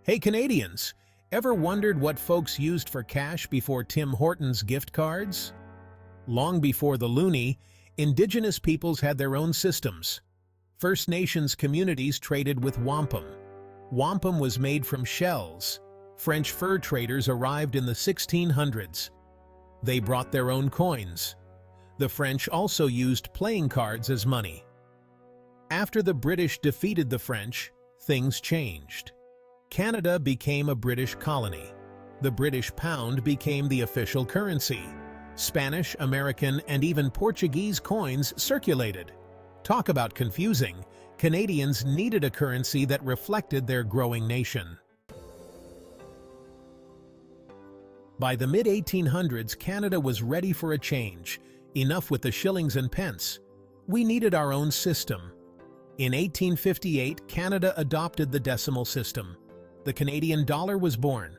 Hey Canadians, ever wondered what folks used for cash before Tim Hortons gift cards? Long before the Loonie, Indigenous peoples had their own systems. First Nations communities traded with wampum. Wampum was made from shells. French fur traders arrived in the 1600s. They brought their own coins. The French also used playing cards as money. After the British defeated the French, things changed. Canada became a British colony. The British pound became the official currency. Spanish, American, and even Portuguese coins circulated. Talk about confusing. Canadians needed a currency that reflected their growing nation. By the mid-1800s, Canada was ready for a change. Enough with the shillings and pence. We needed our own system. In 1858, Canada adopted the decimal system. The Canadian dollar was born.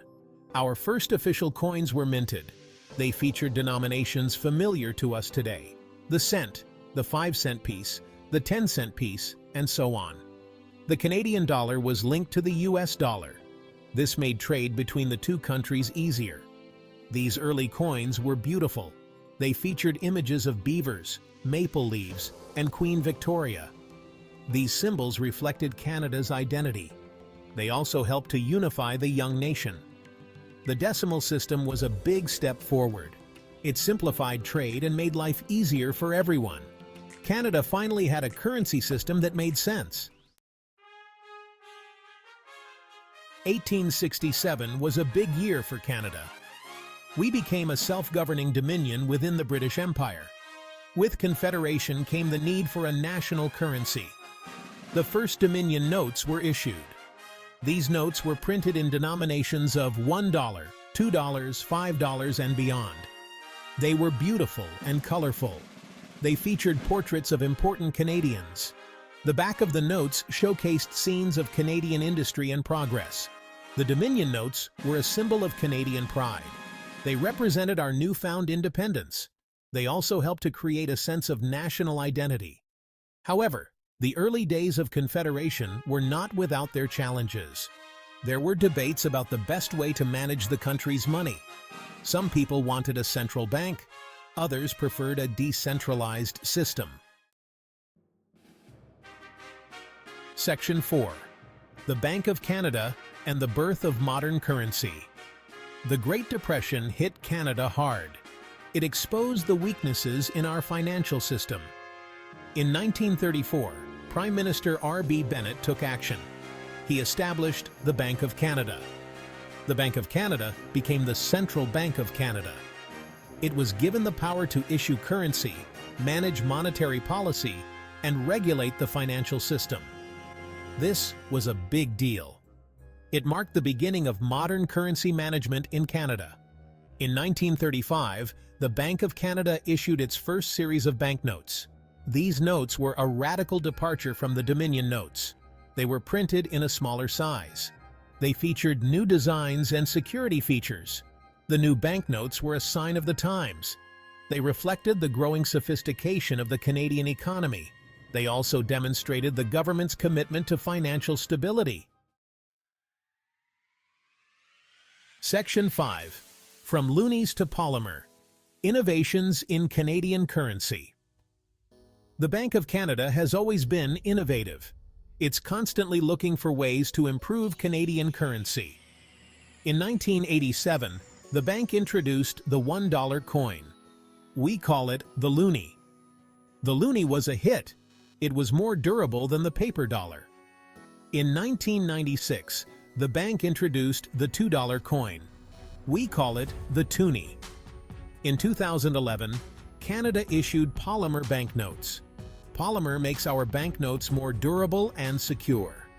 Our first official coins were minted. They featured denominations familiar to us today: the cent, the 5-cent piece, the 10-cent piece, and so on. The Canadian dollar was linked to the US dollar. This made trade between the two countries easier. These early coins were beautiful. They featured images of beavers, maple leaves, and Queen Victoria. These symbols reflected Canada's identity. They also helped to unify the young nation. The decimal system was a big step forward. It simplified trade and made life easier for everyone. Canada finally had a currency system that made sense. 1867 was a big year for Canada. We became a self-governing dominion within the British Empire. With Confederation came the need for a national currency. The first Dominion notes were issued. These notes were printed in denominations of $1, $2, $5, and beyond. They were beautiful and colorful. They featured portraits of important Canadians. The back of the notes showcased scenes of Canadian industry and progress. The Dominion notes were a symbol of Canadian pride. They represented our newfound independence. They also helped to create a sense of national identity. However, the early days of Confederation were not without their challenges. There were debates about the best way to manage the country's money. Some people wanted a central bank. Others preferred a decentralized system. Section 4. The Bank of Canada and the Birth of Modern Currency. The Great Depression hit Canada hard. It exposed the weaknesses in our financial system. In 1934, Prime Minister R.B. Bennett took action. He established the Bank of Canada. The Bank of Canada became the Central Bank of Canada. It was given the power to issue currency, manage monetary policy, and regulate the financial system. This was a big deal. It marked the beginning of modern currency management in Canada. In 1935, the Bank of Canada issued its first series of banknotes. These notes were a radical departure from the Dominion notes. They were printed in a smaller size. They featured new designs and security features. The new banknotes were a sign of the times. They reflected the growing sophistication of the Canadian economy. They also demonstrated the government's commitment to financial stability. Section 5. From Loonies to Polymer. Innovations in Canadian Currency. The Bank of Canada has always been innovative. It's constantly looking for ways to improve Canadian currency. In 1987, the bank introduced the $1 coin. We call it the Loonie. The Loonie was a hit. It was more durable than the paper dollar. In 1996, the bank introduced the $2 coin. We call it the Toonie. In 2011, Canada issued Polymer banknotes. Polymer makes our banknotes more durable and secure.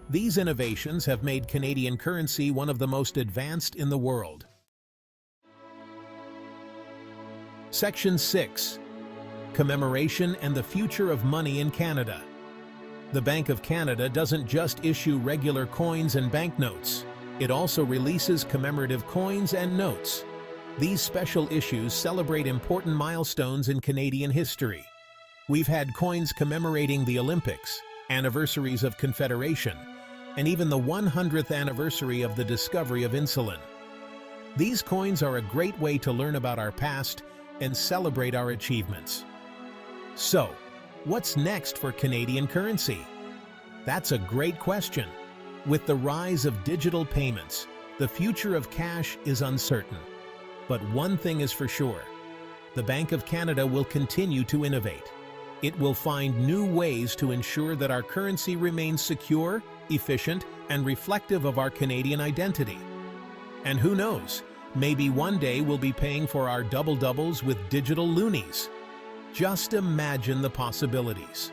These innovations have made Canadian currency one of the most advanced in the world. Section 6. Commemoration and the future of money in Canada. The Bank of Canada doesn't just issue regular coins and banknotes. It also releases commemorative coins and notes. These special issues celebrate important milestones in Canadian history. We've had coins commemorating the Olympics, anniversaries of Confederation, and even the 100th anniversary of the discovery of insulin. These coins are a great way to learn about our past and celebrate our achievements. So, what's next for Canadian currency? That's a great question. With the rise of digital payments, the future of cash is uncertain. But one thing is for sure, the Bank of Canada will continue to innovate. It will find new ways to ensure that our currency remains secure, efficient, and reflective of our Canadian identity. And who knows, maybe one day we'll be paying for our double-doubles with digital loonies. Just imagine the possibilities.